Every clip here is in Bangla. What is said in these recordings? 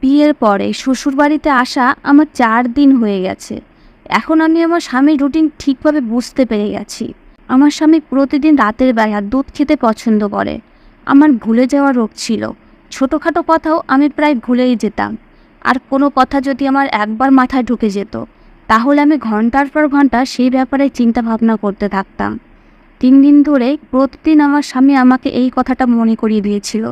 বিয়ের পরে শ্বশুরবাড়িতে আসা আমার ৪ দিন হয়ে গেছে। এখন আমি আমার স্বামীর রুটিন ঠিকভাবে বুঝতে পেরে গেছি। আমার স্বামী প্রতিদিন রাতের বেলা দুধ খেতে পছন্দ করে। আমার ভুলে যাওয়া রোগ ছিল। ছোটোখাটো কথাও আমি প্রায় ভুলেই যেতাম। আর কোনো কথা যদি আমার একবার মাথায় ঢুকে যেত, তাহলে আমি ঘন্টার পর ঘন্টা সেই ব্যাপারে চিন্তা ভাবনা করতে থাকতাম। ৩ দিন ধরে প্রতিদিন আমার স্বামী আমাকে এই কথাটা মনে করিয়ে দিয়েছিল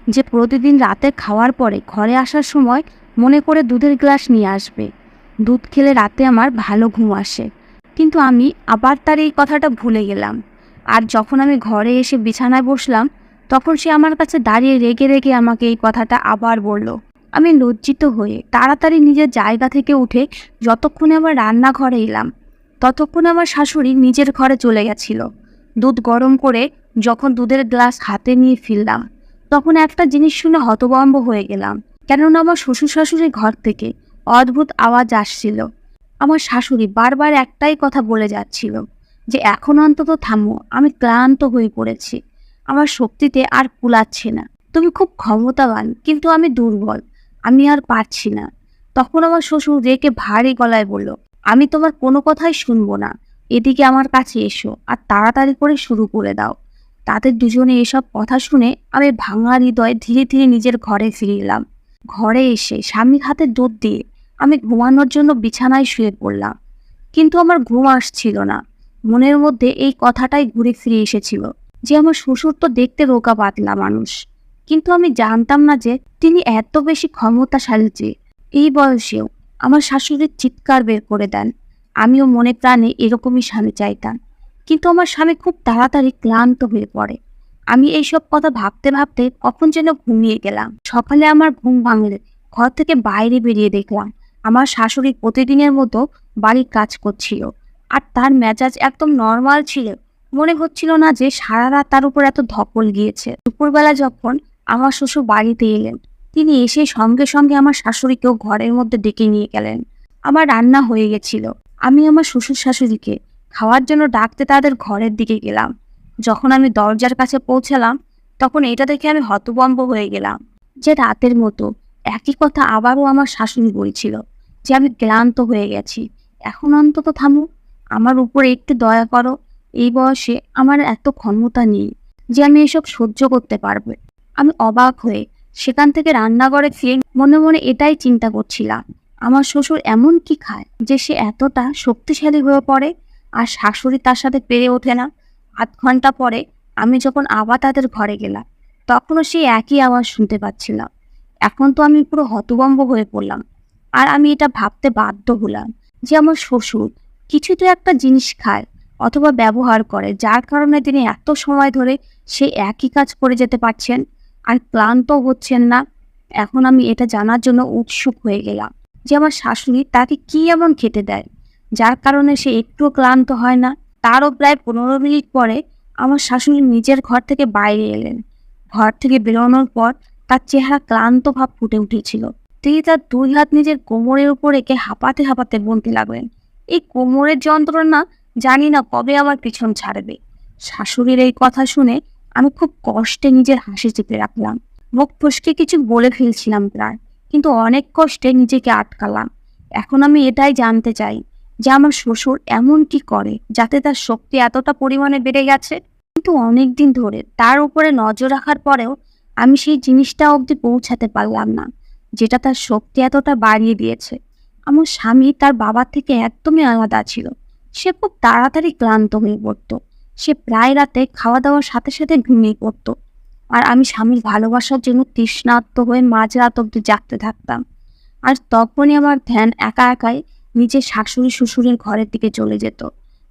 যে প্রতিদিন রাতে খাওয়ার পরে ঘরে আসার সময় মনে করে দুধের গ্লাস নিয়ে আসবে। দুধ খেলে রাতে আমার ভালো ঘুম আসে। কিন্তু আমি আবার তার এই কথাটা ভুলে গেলাম। আর যখন আমি ঘরে এসে বিছানায় বসলাম, তখন সে আমার কাছে দাঁড়িয়ে রেগে রেগে আমাকে এই কথাটা আবার বলল। আমি লজ্জিত হয়ে তাড়াতাড়ি নিজের জায়গা থেকে উঠে যতক্ষণে আমার রান্নাঘরে এলাম, ততক্ষণে আমার শাশুড়ি নিজের ঘরে চলে গেছিল। দুধ গরম করে যখন দুধের গ্লাস হাতে নিয়ে ফিরলাম, তখন একটা জিনিস শুনে হতভম্ব হয়ে গেলাম। কেননা আমার শ্বশুর শাশুড়ির ঘর থেকে অদ্ভুত আওয়াজ আসছিল। আমার শাশুড়ি বারবার একটাই কথা বলে যাচ্ছিল যে এখন অন্তত থামো, আমি ক্লান্ত হয়ে পড়েছি, আমার শক্তিতে আর কুলাচ্ছে না। তুমি খুব ক্ষমতাবান, কিন্তু আমি দুর্বল, আমি আর পারছি না। তখন আমার শ্বশুর রেগে ভারী গলায় বলল, আমি তোমার কোনো কথাই শুনবো না। এদিকে আমার কাছে এসো আর তাড়াতাড়ি করে শুরু করে দাও। তাদের দুজনে এসব কথা শুনে আমি ভাঙা হৃদয়ে ধীরে ধীরে নিজের ঘরে ফিরে এলাম। ঘরে এসে স্বামীর হাতে দুধ দিয়ে আমি ঘুমানোর জন্য বিছানায় শুয়ে পড়লাম। কিন্তু আমার ঘুম আসছিল না। মনের মধ্যে এই কথাটাই ঘুরে ফিরে এসেছিল যে আমার শ্বশুর তো দেখতে রোগা পাতলা মানুষ, কিন্তু আমি জানতাম না যে তিনি এত বেশি ক্ষমতাশালী। যে এই বয়সেও আমার শাশুড়ির চিৎকার বের করে দেন। আমিও মনে প্রাণে এরকমই স্বামী চাইতাম। কিন্তু আমার স্বামী খুব তাড়াতাড়ি ক্লান্ত হয়ে পড়ে। আমি এইসব কথা ভাবতে ভাবতে কখন যেন ঘুমিয়ে গেলাম। সকালে আমার ঘুম ভাঙলে ঘর থেকে বাইরে বেরিয়ে দেখলাম আমার শাশুড়ি প্রতিদিনের মতো বাড়ির কাজ করছিল। আর তার মেজাজ একদম নর্মাল ছিল। মনে হচ্ছিল না যে সারা রাত তার উপর এত ধকল গিয়েছে। দুপুরবেলা যখন আমার শ্বশুর বাড়িতে এলেন, তিনি এসে সঙ্গে সঙ্গে আমার শাশুড়িকেও ঘরের মধ্যে ডেকে নিয়ে গেলেন। আমার রান্না হয়ে গেছিল। আমি আমার শ্বশুর শাশুড়িকে খাওয়ার জন্য ডাকতে তাদের ঘরের দিকে গেলাম। যখন আমি দরজার কাছে পৌঁছালাম, তখন এটা দেখে আমি হতভম্ব হয়ে গেলাম যে রাতের মতো একই কথা আবারও আমার শাশুড়ি বলছিল যে আমি ক্লান্ত হয়ে গেছি, এখন অন্তত থামো, আমার উপরে একটু দয়া করো। এই বয়সে আমার এত ক্ষমতা নেই যে আমি এসব সহ্য করতে পারবো। আমি অবাক হয়ে সেখান থেকে রান্নাঘরে ফিরে মনে মনে এটাই চিন্তা করছিলাম, আমার শ্বশুর এমন কি খায় যে সে এতটা শক্তিশালী হয়ে পড়ে আর শাশুড়ি তার সাথে পেরে ওঠে না। ৮ ঘন্টা পরে আমি যখন আবার তাদের ঘরে গেলাম, তখনও সেই একই আওয়াজ শুনতে পাচ্ছিলাম। এখন তো আমি পুরো হতভম্ব হয়ে পড়লাম। আর আমি এটা ভাবতে বাধ্য হলাম যে আমার শ্বশুর কিছু তো একটা জিনিস খায় অথবা ব্যবহার করে, যার কারণে তিনি এত সময় ধরে সেই একই কাজ করে যেতে পারছেন আর ক্লান্ত হচ্ছেন না। এখন আমি এটা জানার জন্য উৎসুক হয়ে গেলাম যে আমার শাশুড়ি তাকে কি এমন খেতে দেয় যার কারণে সে একটুও ক্লান্ত হয় না। তারও প্রায় ১৫ মিনিট পরে আমার শাশুড়ি নিজের ঘর থেকে বাইরে এলেন। ঘর থেকে বেরোনোর পর তার চেহারা ক্লান্ত ভাব ফুটে উঠেছিল। তিনি তার ২ হাত নিজের কোমরের উপর রেখে হাঁপাতে হাঁপাতে বলতে লাগলেন, এই কোমরের যন্ত্রণা জানি না কবে আমার পিছন ছাড়বে। শাশুড়ির এই কথা শুনে আমি খুব কষ্টে নিজের হাসি চেপে রাখলাম। মুখ ফসকে কিছু বলে ফেলছিলাম প্রায়, কিন্তু অনেক কষ্টে নিজেকে আটকালাম। এখন আমি এটাই জানতে চাই যে আমার শ্বশুর এমন কি করে যাতে তার শক্তি এতটা পরিমাণে বেড়ে গেছে। কিন্তু অনেকদিন ধরে তার উপরে নজর রাখার পরেও আমি সেই জিনিসটা অবধি পৌঁছাতে পারলাম না যেটা তার শক্তি এতটা বাড়িয়ে দিয়েছে। আমার স্বামী তার বাবার থেকে একদমই আলাদা ছিল। সে খুব তাড়াতাড়ি ক্লান্ত হয়ে পড়তো। সে প্রায় রাতে খাওয়া দাওয়ার সাথে সাথে ঘুমিয়ে পড়তো। আর আমি স্বামীর ভালোবাসার জন্য তৃষ্ণার্ত হয়ে মাঝরাত অব্দি জাগতে থাকতাম। আর তখনই আমার ধ্যান একা একাই নিজের শাশুড়ি শ্বশুরের ঘরের দিকে চলে যেত,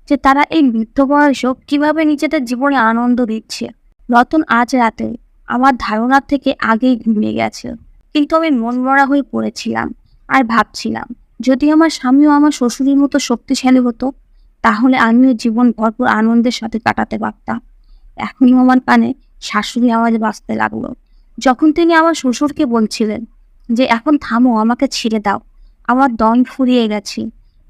যে তারা এই বৃদ্ধ বয়সেও কিভাবে নিজেদের জীবনে আনন্দ দিচ্ছে। রতন আজ রাতে আমার ধারণার থেকে আগেই ঘুমিয়ে গেছে, কিন্তু আমি মনমরা হয়ে পড়েছিলাম আর ভাবছিলাম যদি আমার স্বামীও আমার শ্বশুরের মতো শক্তিশালী হতো, তাহলে আমিও জীবন ভরপুর আনন্দের সাথে কাটাতে পারতাম। এখনই আমার কানে শাশুড়ি আওয়াজ বাজতে লাগলো, যখন তিনি আমার শ্বশুরকে বলছিলেন যে এখন থামো, আমাকে ছেড়ে দাও, আমার দম ফুরিয়ে গেছে,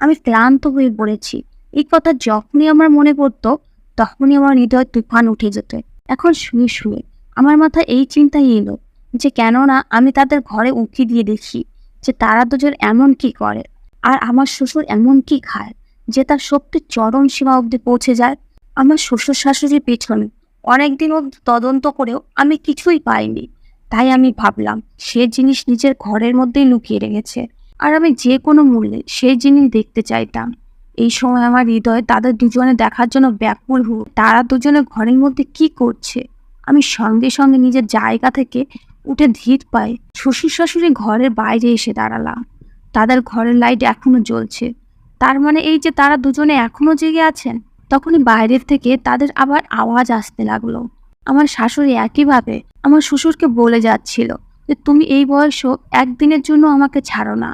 আমি ক্লান্ত হয়ে পড়েছি। এই কথা যখনই আমার মনে পড়তো, তখনই আমার হৃদয় তুফান উঠে যেত। এখন শুয়ে শুয়ে আমার মাথায় এই চিন্তাই এলো যে কেননা আমি তাদের ঘরে উঁকি দিয়ে দেখি যে তারা দুজন এমন কি করে, আর আমার শ্বশুর এমন কি খায় যে তার সত্যি চরম সীমা অবধি পৌঁছে যায়। আমার শ্বশুর শাশুড়ির পেছনে অনেকদিন অবধি তদন্ত করেও আমি কিছুই পাইনি। তাই আমি ভাবলাম সে জিনিস নিজের ঘরের মধ্যেই লুকিয়ে রেখেছে, আর আমি যে কোনো মূল্যে সেই জিনিস দেখতে চাইতাম। এই সময় আমার হৃদয় তাদের দুজনে দেখার জন্য ব্যাকুল হয়ে তারা দুজনে ঘরের মধ্যে কি করছে। আমি সঙ্গে সঙ্গে নিজের জায়গা থেকে উঠে ধীর পায়ে শ্বশুর শাশুড়ি ঘরের বাইরে এসে দাঁড়ালাম। তাদের ঘরের লাইট এখনো জ্বলছে, তার মানে এই যে তারা দুজনে এখনো জেগে আছেন। তখনই বাইরের থেকে তাদের আবার আওয়াজ আসতে লাগলো। আমার শাশুড়ি একইভাবে আমার শ্বশুরকে বলে যাচ্ছিল যে তুমি এই বয়সেও একদিনের জন্য আমাকে ছাড়ো না,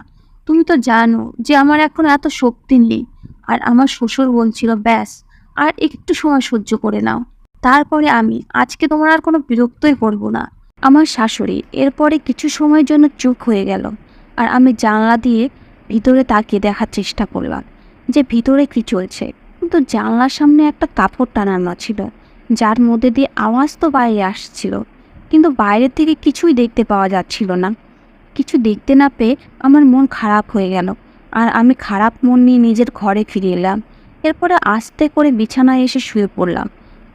তুমি তো জানো যে আমার এখন এত শক্তি নেই। আর আমার শ্বশুর বলছিল ব্যাস আর একটু সময় সহ্য করে নাও, তারপরে আমি আজকে তোমার আর কোনো বিরক্তই করব না। আমার শাশুড়ি এরপরে কিছু সময়ের জন্য চুপ হয়ে গেল, আর আমি জানলা দিয়ে ভিতরে তাকিয়ে দেখার চেষ্টা করলাম যে ভিতরে কি চলছে। কিন্তু জানলার সামনে একটা কাপড় টানানো ছিল, যার মধ্যে দিয়ে আওয়াজ তো বাইরে আসছিল, কিন্তু বাইরের থেকে কিছুই দেখতে পাওয়া যাচ্ছিল না। কিছু দেখতে না পেয়ে আমার মন খারাপ হয়ে গেল, আর আমি খারাপ মন নিয়ে নিজের ঘরে ফিরে এলাম। এরপরে আস্তে করে বিছানায় এসে শুয়ে পড়লাম।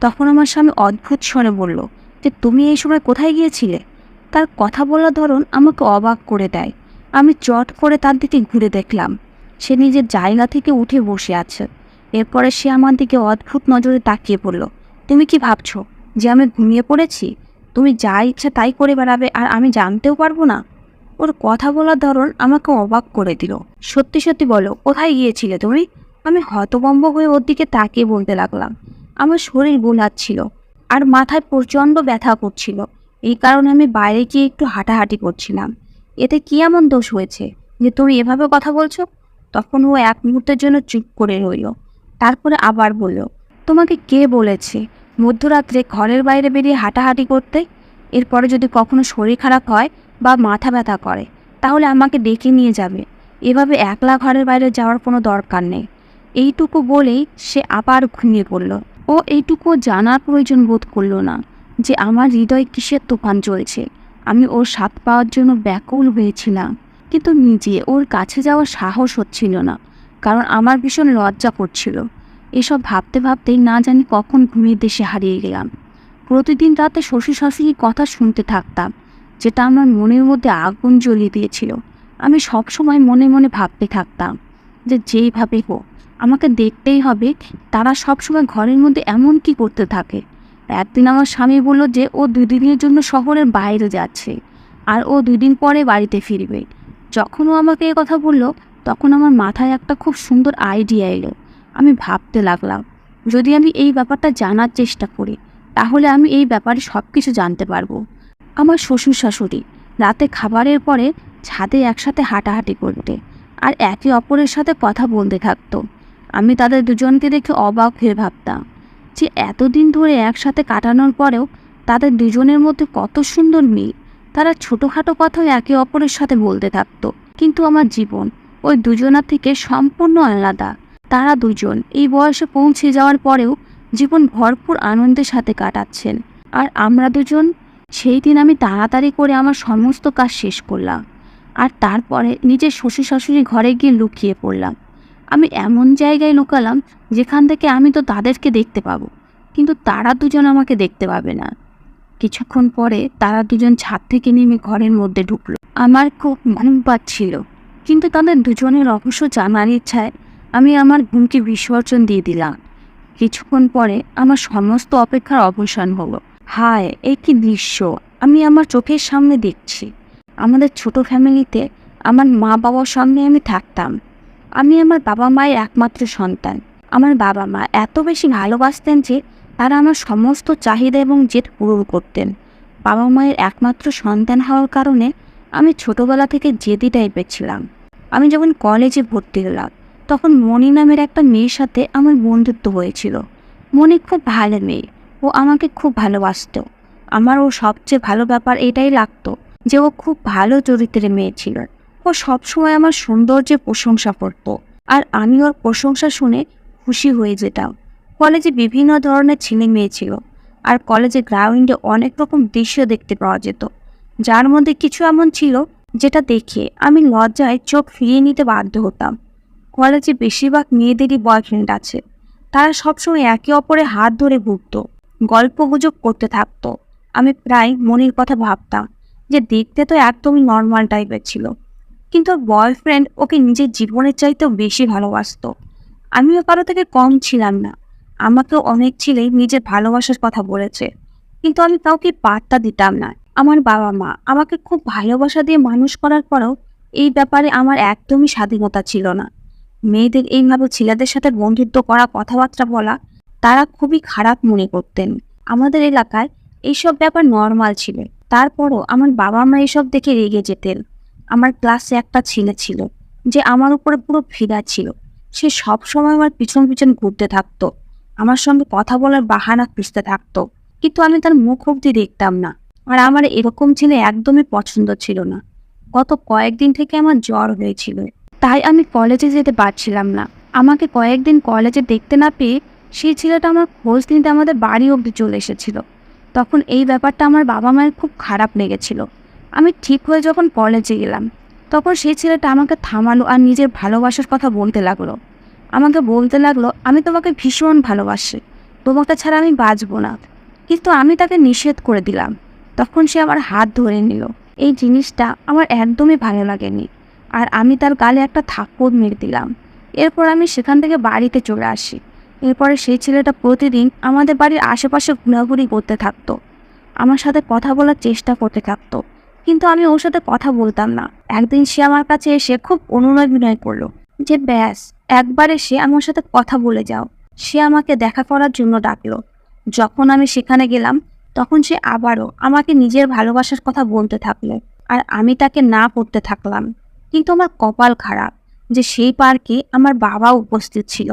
তখন আমার স্বামী অদ্ভুত স্বরে বলল যে তুমি এই সময় কোথায় গিয়েছিলে। তার কথা বলার ধরন আমাকে অবাক করে দেয়। আমি চট করে তার দিকে ঘুরে দেখলাম সে নিজের জায়গা থেকে উঠে বসে আছে। এরপরে সে আমার দিকে অদ্ভুত নজরে তাকিয়ে পড়ল। তুমি কি ভাবছো যে আমি ঘুমিয়ে পড়েছি? তুমি যা ইচ্ছা তাই করে বেড়াবে আর আমি জানতেও পারবো না? ওর কথা বলার ধরন আমাকে অবাক করে দিল। সত্যি সত্যি বলো, কোথায় গিয়েছিলে তুমি? আমি হতভম্ব হয়ে ওর দিকে তাকিয়ে বলতে লাগলাম। আমার শরীর গোলাচ্ছিল আর মাথায় প্রচণ্ড ব্যথা করছিল। এই কারণে আমি বাইরে গিয়ে একটু হাঁটাহাঁটি করছিলাম। এতে কি এমন দোষ হয়েছে যে তুমি এভাবে কথা বলছো? তখন ও এক মুহূর্তের জন্য চুপ করে রইল, তারপরে আবার বলল, তোমাকে কে বলেছে মধ্যরাত্রে ঘরের বাইরে বেরিয়ে হাঁটাহাঁটি করতে? এরপরে যদি কখনো শরীর খারাপ হয় বা মাথা ব্যথা করে তাহলে আমাকে ডেকে নিয়ে যাবে, এভাবে একলা ঘরের বাইরে যাওয়ার কোনো দরকার নেই। এইটুকু বলেই সে আবার ঘুমিয়ে পড়ল। ও এইটুকু জানার প্রয়োজন বোধ করলো না যে আমার হৃদয় কিসের তুফান চলছে। আমি ওর স্বাদ পাওয়ার জন্য ব্যাকুল হয়েছিলাম, কিন্তু নিজে ওর কাছে যাওয়ার সাহস হচ্ছিল না, কারণ আমার ভীষণ লজ্জা করছিল। এসব ভাবতে ভাবতেই না জানি কখন ঘুমিয়ে দেশে হারিয়ে গেলাম। প্রতিদিন রাতে শ্বশুর শাশুড়ির কথা শুনতে থাকতাম, যেটা আমার মনের মধ্যে আগুন জ্বলিয়ে দিয়েছিল। আমি সবসময় মনে মনে ভাবতে থাকতাম যে যেইভাবে হোক আমাকে দেখতেই হবে তারা সবসময় ঘরের মধ্যে এমন কি করতে থাকে। একদিন আমার স্বামী বলল যে ও 2 দিনের জন্য শহরের বাইরে যাচ্ছে আর ও 2 দিন পরে বাড়িতে ফিরবে। যখন ও আমাকে এ কথা বলল তখন আমার মাথায় একটা খুব সুন্দর আইডিয়া এলো। আমি ভাবতে লাগলাম যদি আমি এই ব্যাপারটা জানার চেষ্টা করি তাহলে আমি এই ব্যাপারে সব কিছু জানতে পারবো। আমার শ্বশুর শাশুড়ি রাতে খাবারের পরে ছাদে একসাথে হাঁটাহাঁটি করতে আর একে অপরের সাথে কথা বলতে থাকতো। আমি তাদের দুজনকে দেখে অবাক হয়ে ভাবতাম যে এতদিন ধরে একসাথে কাটানোর পরেও তাদের দুজনের মধ্যে কত সুন্দর মিল। তারা ছোটোখাটো কথাও একে অপরের সাথে বলতে থাকতো, কিন্তু আমার জীবন ওই দুজনা থেকে সম্পূর্ণ আলাদা। তারা দুজন এই বয়সে পৌঁছে যাওয়ার পরেও জীবন ভরপুর আনন্দের সাথে কাটাচ্ছেন, আর আমরা দুজন সেই দিন আমি তাড়াতাড়ি করে আমার সমস্ত কাজ শেষ করলাম, আর তারপরে নিজের শ্বশুর শাশুড়ি ঘরে গিয়ে লুকিয়ে পড়লাম। আমি এমন জায়গায় লুকালাম যেখান থেকে আমি তো তাদেরকে দেখতে পাবো, কিন্তু তারা দুজন আমাকে দেখতে পাবে না। কিছুক্ষণ পরে তারা দুজন ছাদ থেকে নেমে ঘরের মধ্যে ঢুকলো। আমার খুব ঘুম পাচ্ছিল, কিন্তু তাদের দুজনের রহস্য জানার ইচ্ছায় আমি আমার ঘুমকে বিসর্জন দিয়ে দিলাম। কিছুক্ষণ পরে আমার সমস্ত অপেক্ষার অবসান হলো। হায়, এই কি দৃশ্য আমি আমার চোখের সামনে দেখছি! আমাদের ছোট ফ্যামিলিতে আমার মা বাবার সামনে আমি থাকতাম। আমি আমার বাবা মায়ের একমাত্র সন্তান। আমার বাবা মা এত বেশি ভালোবাসতেন যে তারা আমার সমস্ত চাহিদা এবং জেদ পূরণ করতেন। বাবা মায়ের একমাত্র সন্তান হওয়ার কারণে আমি ছোটবেলা থেকে জেদি টাইপের ছিলাম। আমি যখন কলেজে ভর্তি হলাম তখন মণি নামের একটা মেয়ের সাথে আমার বন্ধুত্ব হয়েছিল। মণি খুব ভালো মেয়ে, ও আমাকে খুব ভালোবাসতো। আমার ও সবচেয়ে ভালো ব্যাপার এটাই লাগতো যে ও খুব ভালো চরিত্রের মেয়ে ছিল। ও সবসময় আমার সৌন্দর্যের প্রশংসা করতো, আর আমি ওর প্রশংসা শুনে খুশি হয়ে যেতাম। কলেজে বিভিন্ন ধরনের ছেলে মেয়ে ছিল, আর কলেজে গ্রাউন্ডে অনেক রকম দৃশ্য দেখতে পাওয়া যেত। যার মধ্যে কিছু এমন ছিল যেটা দেখে আমি লজ্জায় চোখ ফিরিয়ে নিতে বাধ্য হতাম। কলেজে বেশিরভাগ মেয়েদেরই বয়ফ্রেন্ড আছে। তারা সবসময় একে অপরের হাত ধরে ঘুরত, গল্পগুজব করতে থাকতো। আমি প্রায় মনের কথা ভাবতাম যে দেখতে তো একদমই নর্মাল টাইপের ছিল, কিন্তু ওর বয়ফ্রেন্ড ওকে নিজের জীবনের চাইতেও বেশি ভালোবাসতো। আমিও কারো থেকে কম ছিলাম না। আমাকেও অনেক ছেলেই নিজের ভালোবাসার কথা বলেছে, কিন্তু আমি কাউকে পাত্তা দিতাম না। আমার বাবা মা আমাকে খুব ভালোবাসা দিয়ে মানুষ করার পরেও এই ব্যাপারে আমার একদমই স্বাধীনতা ছিল না। মেয়েদের এইভাবে ছেলেদের সাথে বন্ধুত্ব করা, কথাবার্তা বলা, তারা খুবই খারাপ মনে করতেন। আমাদের এলাকায় এইসব ব্যাপার নর্মাল ছিল। তারপরও আমার বাবা মা এসব দেখে রেগে যেতেন। আমার ক্লাসে একটা ছেলে ছিল যে আমার উপরে পুরো ফিদা ছিল। সে সব সময় আমার পিছন পিছন ঘুরতে থাকতো, আমার সঙ্গে কথা বলার বাহানা খুঁজতে থাকতো, কিন্তু আমি তার মুখ অব্দি দেখতাম না। আর আমার এরকম ছেলে একদমই পছন্দ ছিল না। গত কয়েকদিন থেকে আমার জ্বর হয়েছিল, তাই আমি কলেজে যেতে পারছিলাম না। আমাকে কয়েকদিন কলেজে দেখতে না পেয়ে সেই ছেলেটা আমার খোঁজ নিতে আমাদের বাড়ি অবধি চলে এসেছিল। তখন এই ব্যাপারটা আমার বাবা মায়ের খুব খারাপ লেগেছিল। আমি ঠিক হয়ে যখন কলেজে গেলাম, তখন সেই ছেলেটা আমাকে থামালো আর নিজের ভালোবাসার কথা বলতে লাগলো। আমাকে বলতে লাগলো, আমি তোমাকে ভীষণ ভালোবাসি, তোমাকে ছাড়া আমি বাঁচবো না। কিন্তু আমি তাকে নিষেধ করে দিলাম। তখন সে আমার হাত ধরে নিল। এই জিনিসটা আমার একদমই ভালো লাগেনি, আর আমি তার গালে একটা থাপ্পড় মেরে দিলাম। এরপর আমি সেখান থেকে বাড়িতে চলে আসি। এরপরে সেই ছেলেটা প্রতিদিন আমাদের বাড়ির আশেপাশে ঘোরাঘুরি করতে থাকতো, আমার সাথে কথা বলার চেষ্টা করতে থাকতো, কিন্তু আমি ওর সাথে কথা বলতাম না। একদিন সে আমার কাছে এসে খুব অনুনয় বিনয় করলো যে ব্যাস একবার এসে আমার সাথে কথা বলে যাও। সে আমাকে দেখা করার জন্য ডাকলো। যখন আমি সেখানে গেলাম, তখন সে আবারও আমাকে নিজের ভালোবাসার কথা বলতে থাকলো, আর আমি তাকে না করতে থাকলাম। কিন্তু আমার কপাল খারাপ যে সেই পার্কে আমার বাবা উপস্থিত ছিল।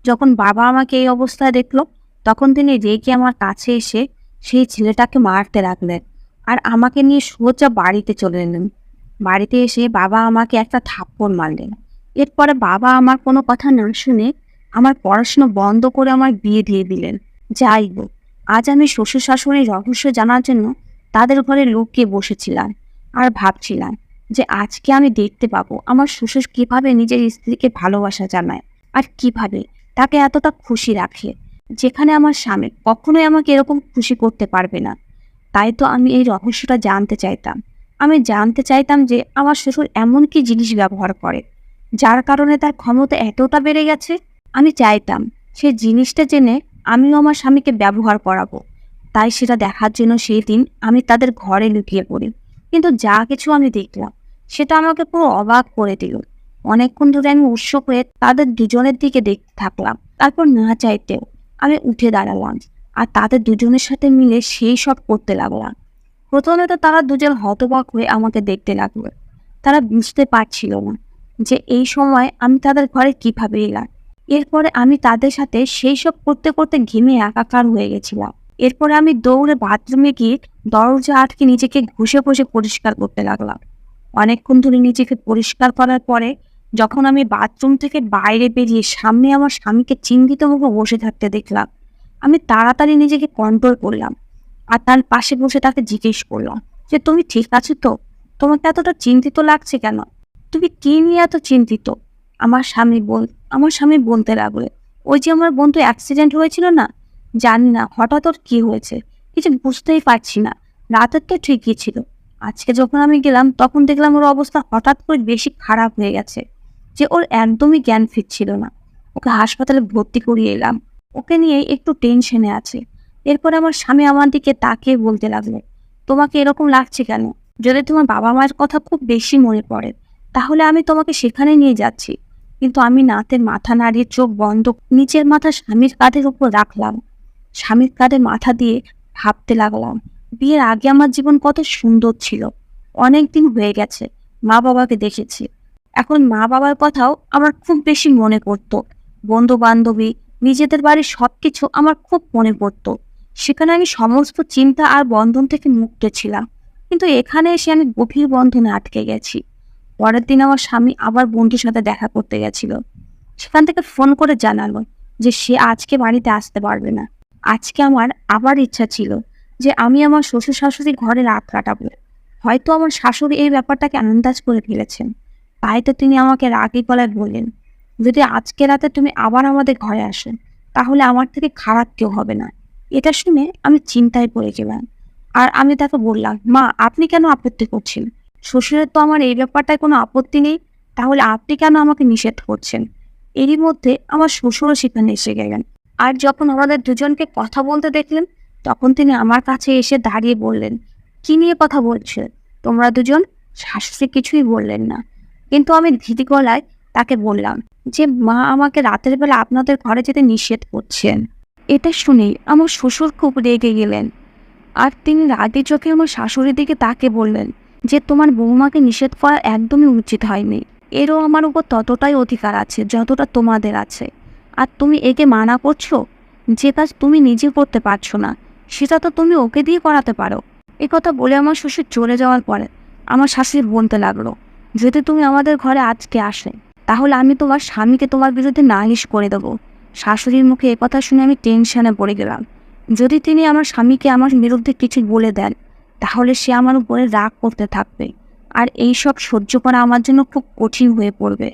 যখন বাবা আমাকে এই অবস্থায় দেখলো, তখন তিনি রেগে আমার কাছে এসে সেই ছেলেটাকে মারতে লাগলেন, আর আমাকে নিয়ে সোজা বাড়িতে চলে এলেন। বাড়িতে এসে বাবা আমাকে একটা থাপ্পড় মারলেন। এরপরে বাবা আমার কোনো কথা না শুনে আমার পড়াশোনা বন্ধ করে আমার বিয়ে দিয়ে দিলেন। যাই হোক, আজ আমি শ্বশুর শাশুড়ির রহস্য জানার জন্য তাদের ঘরে লুকিয়ে বসেছিলাম, আর ভাবছিলাম যে আজকে আমি দেখতে পাবো আমার শ্বশুর কিভাবে নিজের স্ত্রীকে ভালোবাসা জানায়, আর কিভাবে তাকে এতটা খুশি রাখে, যেখানে আমার স্বামী কখনোই আমাকে এরকম খুশি করতে পারবে না। তাই তো আমি এই রহস্যটা জানতে চাইতাম। আমি জানতে চাইতাম যে আমার শ্বশুর এমন কি জিনিস ব্যবহার করে যার কারণে তার ক্ষমতা এতটা বেড়ে গেছে। আমি চাইতাম সেই জিনিসটা জেনে আমিও আমার স্বামীকে ব্যবহার করাবো। তাই সেটা দেখার জন্য সেই দিন আমি তাদের ঘরে লুকিয়ে পড়ি। কিন্তু যা কিছু আমি দেখলাম সেটা আমাকে পুরো অবাক করে দিল। অনেকক্ষণ ধরে আমি উৎসুক হয়ে তাদের দুজনের দিকে দেখতে থাকলাম। তারপর না চাইতেও আমি উঠে দাঁড়ালাম আর তাদের দুজনের সাথে মিলে সেই সব করতে লাগলাম। প্রথমে তো তারা দুজন হতবাক হয়ে আমাকে দেখতে লাগলো। তারা বুঝতে পারছিল না যে এই সময় আমি তাদের ঘরে কিভাবে এলাম। এরপরে আমি তাদের সাথে সেই সব করতে করতে ঘেমে একাকার হয়ে গেছিলাম। এরপরে আমি দৌড়ে বাথরুমে গিয়ে দরজা আটকে নিজেকে ঘষে ঘষে পরিষ্কার করতে লাগলাম। অনেকক্ষণ ধরে নিজেকে পরিষ্কার করার পরে যখন আমি বাথরুম থেকে বাইরে বেরিয়ে সামনে আমার স্বামীকে চিন্তিত মুখে বসে থাকতে দেখলাম, আমি তাড়াতাড়ি নিজেকে কন্ট্রোল করলাম আর তার পাশে বসে তাকে জিজ্ঞেস করলাম যে তুমি ঠিক আছো তো? তোমাকে এতটা চিন্তিত লাগছে কেন? তুমি কি নিয়ে এত চিন্তিত? আমার স্বামী বলতে লাগলো, ওই যে আমার বন্ধু অ্যাক্সিডেন্ট হয়েছিল না, জানি না হঠাৎ ওর কি হয়েছে, কিছু বুঝতেই পারছি না। রাতের তো ঠিকই ছিল, আজকে যখন আমি গেলাম তখন দেখলাম ওর অবস্থা হঠাৎ করে বেশি খারাপ হয়ে গেছে, যে ওর একদমই জ্ঞান ফিরছিল না। ওকে হাসপাতালে ভর্তি করিয়ে এলাম, ওকে নিয়ে একটু টেনশনে আছে। এরপর আমার স্বামী আমার দিকে তাকিয়ে বলতে লাগলো, তোমাকে এরকম লাগছে কেন? যদি তোমার বাবা মায়ের কথা খুব বেশি মনে পড়ে তাহলে আমি তোমাকে সেখানে নিয়ে যাচ্ছি। কিন্তু আমি নাতের মাথা নাড়িয়ে চোখ বন্ধ নিচের মাথা স্বামীর কাঁধের উপর রাখলাম। স্বামীর কাঁধে মাথা দিয়ে ভাবতে লাগলাম, বিয়ের আগে আমার জীবন কত সুন্দর ছিল। অনেক দিন হয়ে গেছে মা বাবাকে দেখেছি, এখন মা বাবার কথাও আমার খুব বেশি মনে পড়তো। বন্ধু বান্ধবী, নিজেদের বাড়ির সবকিছু আমার খুব মনে পড়তো। সেখানে আমি সমস্ত চিন্তা আর বন্ধন থেকে মুক্ত ছিলাম, কিন্তু এখানে এসে আমি গভীর বন্ধনে আটকে গেছি। পরের দিন আমার স্বামী আবার বন্ধুর সাথে দেখা করতে গেছিল। সেখান থেকে ফোন করে জানালো যে সে আজকে বাড়িতে আসতে পারবে না। আজকে আমার আবার ইচ্ছা ছিল যে আমি আমার শ্বশুর শাশুড়ির ঘরে রাত কাটাবো। হয়তো আমার শাশুড়ি এই ব্যাপারটাকে আন্দাজ করে ফেলেছেন, তাই তো তিনি আমাকে রাগী গলায় বললেন, যদি আজকে রাতে তুমি আবার আমাদের ঘরে আসেন তাহলে আমার থেকে খারাপ কেউ হবে না। এটা শুনে আমি চিন্তায় পড়ে গেলাম। আর আমি তাকে বললাম, মা আপনি কেন আপত্তি করছেন? শ্বশুরের তো আমার এই ব্যাপারটায় কোনো আপত্তি নেই, তাহলে আপনি কেন আমাকে নিষেধ করছেন? এরই মধ্যে আমার শ্বশুরও সেখানে এসে গেলেন। আর যখন আমাদের দুজনকে কথা বলতে দেখলেন, তখন তিনি আমার কাছে এসে দাঁড়িয়ে বললেন, কি নিয়ে কথা বলছে তোমরা দুজন? শাশুড়ি কিছুই বললেন না, কিন্তু আমি ধীর গলায় তাকে বললাম যে মা আমাকে রাতের বেলা আপনাদের ঘরে যেতে নিষেধ করছেন। এটা শুনেই আমার শ্বশুর খুব রেগে গেলেন, আর তিনি রাগে চোখে আমার শাশুড়ির দিকে তাকে বললেন যে তোমার বৌমাকে নিষেধ করা একদমই উচিত হয়নি। এরও আমার উপর ততটাই অধিকার আছে যতটা তোমাদের আছে। আর তুমি একে মানা করছো? যে কাজ তুমি নিজে করতে পারছো না সেটা তো তুমি ওকে দিয়ে করাতে পারো। এ কথা বলে আমার শ্বশুর চলে যাওয়ার পরে আমার শাশুড়ি বলতে লাগলো, যদি তুমি আমাদের ঘরে আজকে আসে তাহলে আমি তোমার স্বামীকে তোমার বিরুদ্ধে নালিশ করে দেবো। শাশুড়ির মুখে এ কথা শুনে আমি টেনশনে পড়ে গেলাম। যদি তিনি আমার স্বামীকে আমার বিরুদ্ধে কিছু বলে দেন তাহলে সে আমার উপরে রাগ করতে থাকবে, আর এই সব সহ্য করা আমার জন্য খুব কঠিন হয়ে পড়বে।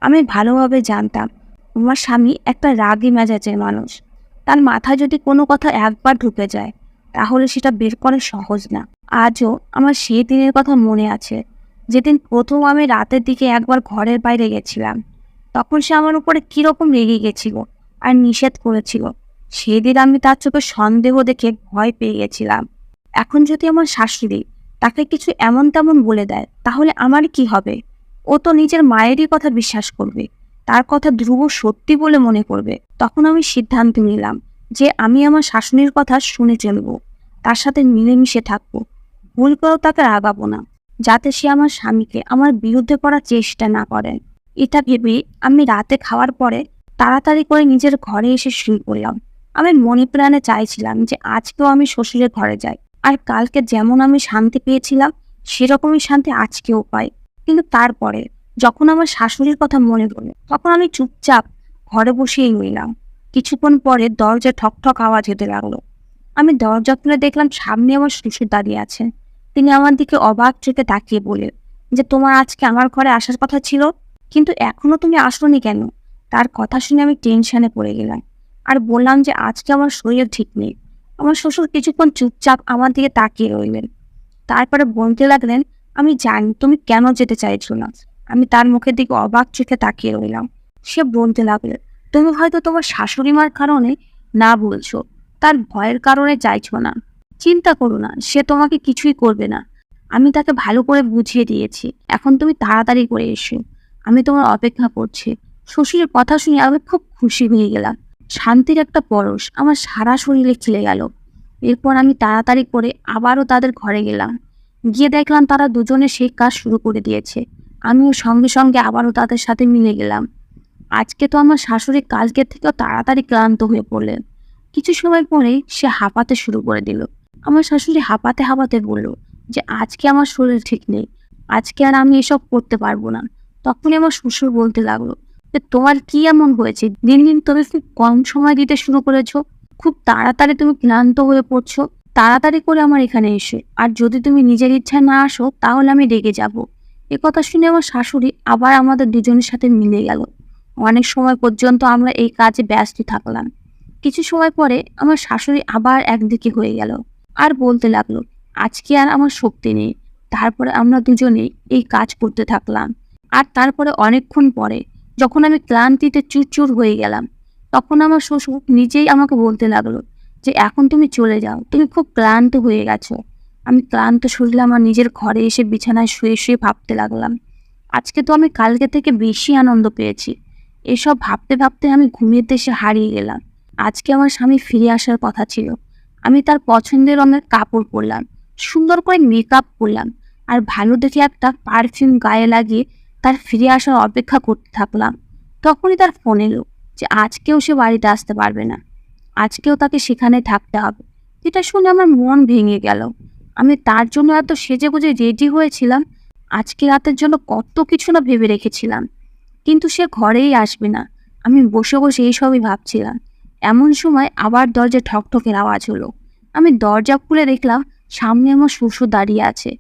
আমি ভালোভাবে জানতাম আমার স্বামী একটা রাগী মেজাজের মানুষ। তার মাথায় যদি কোনো কথা একবার ঢুকে যায় তাহলে সেটা বের করা সহজ না। আজও আমার সেই দিনের কথা মনে আছে, যেদিন প্রথম আমি রাতের দিকে একবার ঘরের বাইরে গেছিলাম। তখন সে আমার উপরে কীরকম রেগে গেছিল আর নিষেধ করেছিল। সেদিন আমি তার চোখে সন্দেহ দেখে ভয় পেয়ে গেছিলাম। এখন যদি আমার শাশুড়ি তাকে কিছু এমন তেমন বলে দেয় তাহলে আমার কি হবে? ও তো নিজের মায়েরই কথা বিশ্বাস করবে, তার কথা ধ্রুব সত্যি বলে মনে করবে। তখন আমি সিদ্ধান্ত নিলাম যে আমি আমার শাশুড়ির কথা শুনে চলব, তার সাথে মিলেমিশে থাকবো, ভুল করেও তাকে রাগাবো না, যাতে সে আমার স্বামীকে আমার বিরুদ্ধে করার চেষ্টা না করেন। এটা ভেবেই আমি রাতে খাওয়ার পরে তাড়াতাড়ি করে নিজের ঘরে এসে শুয়ে পড়লাম। আমি মনে প্রাণে চাইছিলাম যে আজকেও আমি শ্বশুরের ঘরে যাই, আর কালকে যেমন আমি শান্তি পেয়েছিলাম সেরকমই শান্তি আজকেও পাই। কিন্তু তারপরে যখন আমার শাশুড়ির কথা মনে পড়ল তখন আমি চুপচাপ ঘরে বসেই রইলাম। কিছুক্ষণ পরে দরজা ঠক ঠক আওয়াজ হতে লাগলো। আমি দরজা খুলে দেখলাম সামনে আমার শ্বশুর দাঁড়িয়ে আছেন। তিনি আমার দিকে অবাক চোখে তাকিয়ে বললেন যে তোমার আজকে আমার ঘরে আসার কথা ছিল, কিন্তু এখনো তুমি আসোনি কেন? তার কথা শুনে আমি টেনশনে পড়ে গেলাম আর বললাম যে আজকে আমার শরীর ঠিক নেই। আমার শ্বশুর কিছুক্ষণ চুপচাপ আমার দিকে তাকিয়ে রইলেন, তারপরে বলতে লাগলেন, আমি জানি তুমি কেন যেতে চাইছো না। আমি তার মুখের দিকে অবাক চোখে তাকিয়ে রইলাম। সে বলতে লাগলো, তুমি হয়তো তোমার শাশুড়ি মার কারণে না বলছো, তার ভয়ের কারণে চাইছো না। চিন্তা করো না, সে তোমাকে কিছুই করবে না। আমি তাকে ভালো করে বুঝিয়ে দিয়েছি, এখন তুমি তাড়াতাড়ি করে এসো, আমি তোমার অপেক্ষা করছি। শ্বশুরের কথা শুনে আমি খুব খুশি হয়ে গেলাম। শান্তির একটা পরশ আমার সারা শরীরে খেলে গেল। এরপর আমি তাড়াতাড়ি করে আবারও তাদের ঘরে গেলাম। গিয়ে দেখলাম তারা দুজনে সেই কাজ শুরু করে দিয়েছে। আমিও সঙ্গে সঙ্গে আবারও তাদের সাথে মিলে গেলাম। আজকে তো আমার শাশুড়ি কালকের থেকেও তাড়াতাড়ি ক্লান্ত হয়ে পড়লেন। কিছু সময় পরেই সে হাঁপাতে শুরু করে দিল। আমার শাশুড়ি হাঁপাতে হাঁপাতে বলল যে আজকে আমার শরীর ঠিক নেই, আজকে আর আমি এসব করতে পারবো না। তখনই আমার শ্বশুর বলতে লাগলো যে তোমার কি এমন হয়েছে, দিন দিন তুমি খুব কম সময় দিতে শুরু করেছো, খুব তাড়াতাড়ি তুমি ক্লান্ত হয়ে পড়ছো। তাড়াতাড়ি করে আমার এখানে এসে, আর যদি তুমি নিজের ইচ্ছায় না আসো তাহলে আমি রেগে যাব। এ কথা শুনে আমার শাশুড়ি আবার আমাদের দুজনের সাথে মিলে গেল। অনেক সময় পর্যন্ত আমরা এই কাজে ব্যস্ত থাকলাম। কিছু সময় পরে আমার শাশুড়ি আবার একদিকে হয়ে গেল আর বলতে লাগলো, আজকে আর আমার শক্তি নেই। তারপরে আমরা দুজনেই এই কাজ করতে থাকলাম। আর তারপরে অনেকক্ষণ পরে যখন আমি ক্লান্তিতে চুরচুর হয়ে গেলাম, তখন আমার শ্বশুর নিজেই আমাকে বলতে লাগলো যে এখন তুমি চলে যাও, তুমি খুব ক্লান্ত হয়ে গেছো। আমি ক্লান্ত শরীরে আমার নিজের ঘরে এসে বিছানায় শুয়ে শুয়ে ভাবতে লাগলাম, আজকে তো আমি কালকে থেকে বেশি আনন্দ পেয়েছি। এসব ভাবতে ভাবতে আমি ঘুমিয়ে এসে হারিয়ে গেলাম। আজকে আমার স্বামী ফিরে আসার কথা ছিল। আমি তার পছন্দের রঙের কাপড় পরলাম, সুন্দর করে মেকআপ করলাম, আর ভালো দেখে একটা পারফিউম গায়ে লাগিয়ে তার ফিরে আসার অপেক্ষা করতে থাকলাম। তখনই তার ফোন এলো যে আজকেও সে বাড়িতে আসতে পারবে না, আজকেও তাকে সেখানে থাকতে হবে। এটা শুনে আমার মন ভেঙে গেল। আমি তার জন্য এত সেজেগুজে রেডি হয়েছিলাম, আজকে রাতের জন্য কত কিছু না ভেবে রেখেছিলাম, কিন্তু সে ঘরেই আসবে না। আমি বসে বসে এইসবই ভাবছিলাম। এমন সময় আবার দরজা ঠকঠকের আওয়াজ হলো। আমি দরজা খুলে দেখলাম সামনে আমার শ্বশুর দাঁড়িয়ে আছে।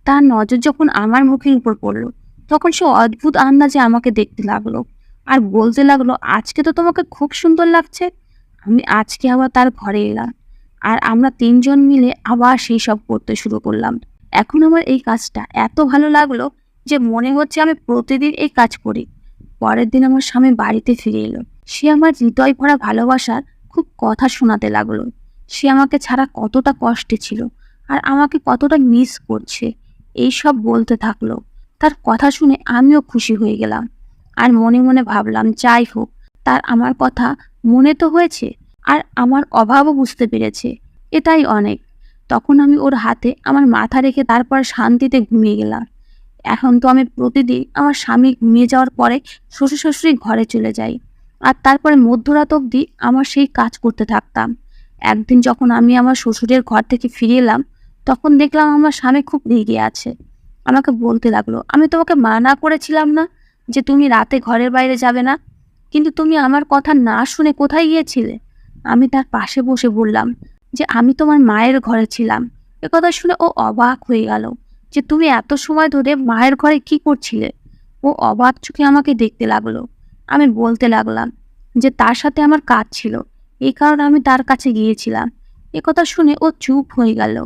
তার নজর যখন আমার মুখের উপর পড়লো, তখন সে অদ্ভুত আন্দাজে আমাকে দেখতে লাগলো আর বলতে লাগলো, আজকে তো তোমাকে খুব সুন্দর লাগছে। আমি আজকে আবার তার ঘরে এলাম আর আমরা তিনজন মিলে আবার সেই সব করতে শুরু করলাম। এখন আমার এই কাজটা এত ভালো লাগলো যে মনে হচ্ছে আমি প্রতিদিন এই কাজ করি। পরের দিন আমার স্বামী বাড়িতে ফিরে এলো। সে আমার হৃদয় ভরা ভালোবাসার খুব কথা শোনাতে লাগলো। সে আমাকে ছাড়া কতটা কষ্টে ছিল আর আমাকে কতটা মিস করছে এই সব বলতে থাকলো। তার কথা শুনে আমিও খুশি হয়ে গেলাম আর মনে মনে ভাবলাম, যাই হোক, তার আমার কথা মনে তো হয়েছে আর আমার অভাবও বুঝতে পেরেছে, এটাই অনেক। তখন আমি ওর হাতে আমার মাথা রেখে তারপর শান্তিতে ঘুমিয়ে গেলাম। এখন তো আমি প্রতিদিন আমার স্বামী ঘুমিয়ে যাওয়ার পরে শ্বশুর শাশুড়ি ঘরে চলে যাই আর তারপরে মধ্যরাত অবধি আমার সেই কাজ করতে থাকতাম। একদিন যখন আমি আমার শ্বশুরের ঘর থেকে ফিরে এলাম, তখন দেখলাম আমার স্বামী খুব রেগে আছে। আমাকে বলতে লাগলো, আমি তোমাকে মানা করেছিলাম না যে তুমি রাতে ঘরের বাইরে যাবে না, কিন্তু তুমি আমার কথা না শুনে কোথায় গিয়েছিলে? আমি তার পাশে বসে বললাম যে আমি তোমার মায়ের ঘরে ছিলাম। একথা শুনে ও অবাক হয়ে গেল যে তুমি এত সময় ধরে মায়ের ঘরে কি করছিলে। ও অবাক চোখে আমাকে দেখতে লাগলো। আমি বলতে লাগলাম যে তার সাথে আমার কাজ ছিল, এই কারণে আমি তার কাছে গিয়েছিলাম। একথা শুনে ও চুপ হয়ে গেল।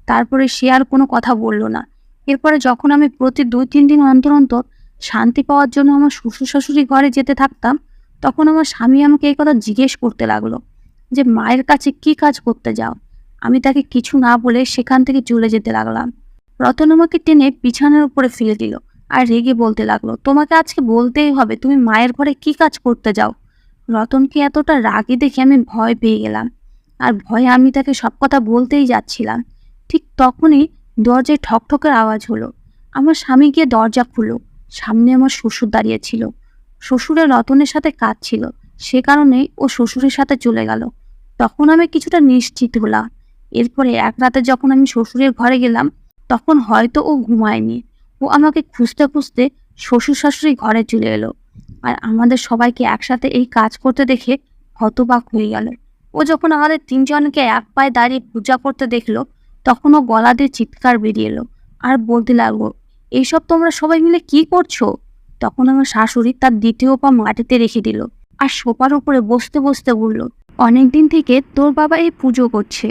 তারপরে সে আর কোনো কথা বলল না। এরপরে যখন আমি প্রতি 2-3 দিন অন্তর অন্তর শান্তি পাওয়ার জন্য আমার শ্বশুর শাশুড়ি ঘরে যেতে থাকতাম, তখন আমার স্বামী আমাকে এই কথা জিজ্ঞেস করতে লাগলো যে মায়ের কাছে কি কাজ করতে যাও। আমি তাকে কিছু না বলে সেখান থেকে চলে যেতে লাগলাম। রতন আমাকে টেনে বিছানার উপরে ফেলে দিল আর রেগে বলতে লাগলো, তোমাকে আজকে বলতেই হবে তুমি মায়ের ঘরে কি কাজ করতে যাও। রতনকে এতটা রাগে দেখে আমি ভয় পেয়ে গেলাম আর ভয়ে আমি তাকে সব কথা বলতেই যাচ্ছিলাম। ঠিক তখনই দরজায় ঠকঠকের আওয়াজ হলো। আমার স্বামী গিয়ে দরজা খুলল। সামনে আমার শ্বশুর দাঁড়িয়ে ছিল। শ্বশুরের রতনের সাথে কাজ ছিল, সে কারণেই ও শ্বশুরের সাথে চলে গেল। তখন আমি কিছুটা নিশ্চিত হলাম। এরপরে এক রাতে যখন আমি শ্বশুরের ঘরে গেলাম, তখন হয়তো ও ঘুমায়নি। ও আমাকে খুঁজতে খুঁজতে শ্বশুর শাশুড়ি ঘরে চলে এলো আর আমাদের সবাইকে একসাথে এই কাজ করতে দেখে হতবাক হয়ে গেল। ও যখন আমাদের তিনজনকে এক পায়ে দাঁড়িয়ে পূজা করতে দেখলো, তখন ও গলা দিয়ে চিৎকার বেরিয়ে এলো আর বলতে লাগলো, এইসব তোমরা সবাই মিলে কি করছো? তখন আমার শাশুড়ি তার দ্বিতীয় পা মাটিতে রেখে দিল আর সোফার উপরে বসতে বসতে বলল, অনেকদিন থেকে তোর বাবা এই পুজো করছে।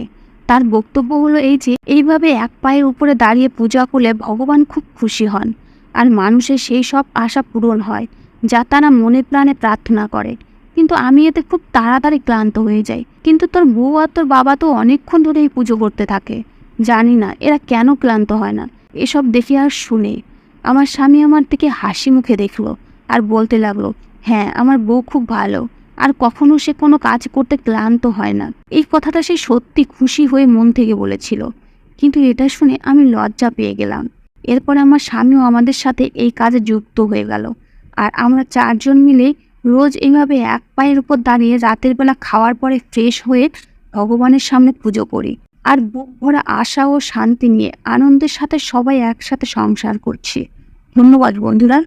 তার বক্তব্য হলো এই যে এইভাবে এক পায়ের উপরে দাঁড়িয়ে পূজা করলে ভগবান খুব খুশি হন আর মানুষের সেই সব আশা পূরণ হয় যা তারা মনে প্রাণে প্রার্থনা করে। কিন্তু আমি এতে খুব তাড়াতাড়ি ক্লান্ত হয়ে যাই। কিন্তু তোর বউ আর তোর বাবা তো অনেকক্ষণ ধরে এই পুজো করতে থাকে, জানি না এরা কেন ক্লান্ত হয় না। এসব দেখে আর শুনে আমার স্বামী আমার দিকে হাসি মুখে দেখলো আর বলতে লাগলো, হ্যাঁ, আমার বউ খুব ভালো আর কখনো সে কোনো কাজ করতে ক্লান্ত হয় না। এই কথাটা সে সত্যি খুশি হয়ে মন থেকে বলেছিল। কিন্তু এটা শুনে আমি লজ্জা পেয়ে গেলাম। এরপরে আমার স্বামীও আমাদের সাথে এই কাজে যুক্ত হয়ে গেল আর আমরা চারজন মিলে রোজ এইভাবে এক পায়ের উপর দাঁড়িয়ে রাতের বেলা খাওয়ার পরে ফ্রেশ হয়ে ভগবানের সামনে পুজো করি আর বুক ভরা আশা ও শান্তি নিয়ে আনন্দের সাথে সবাই একসাথে সংসার করছি। ধন্যবাদ বন্ধুরা।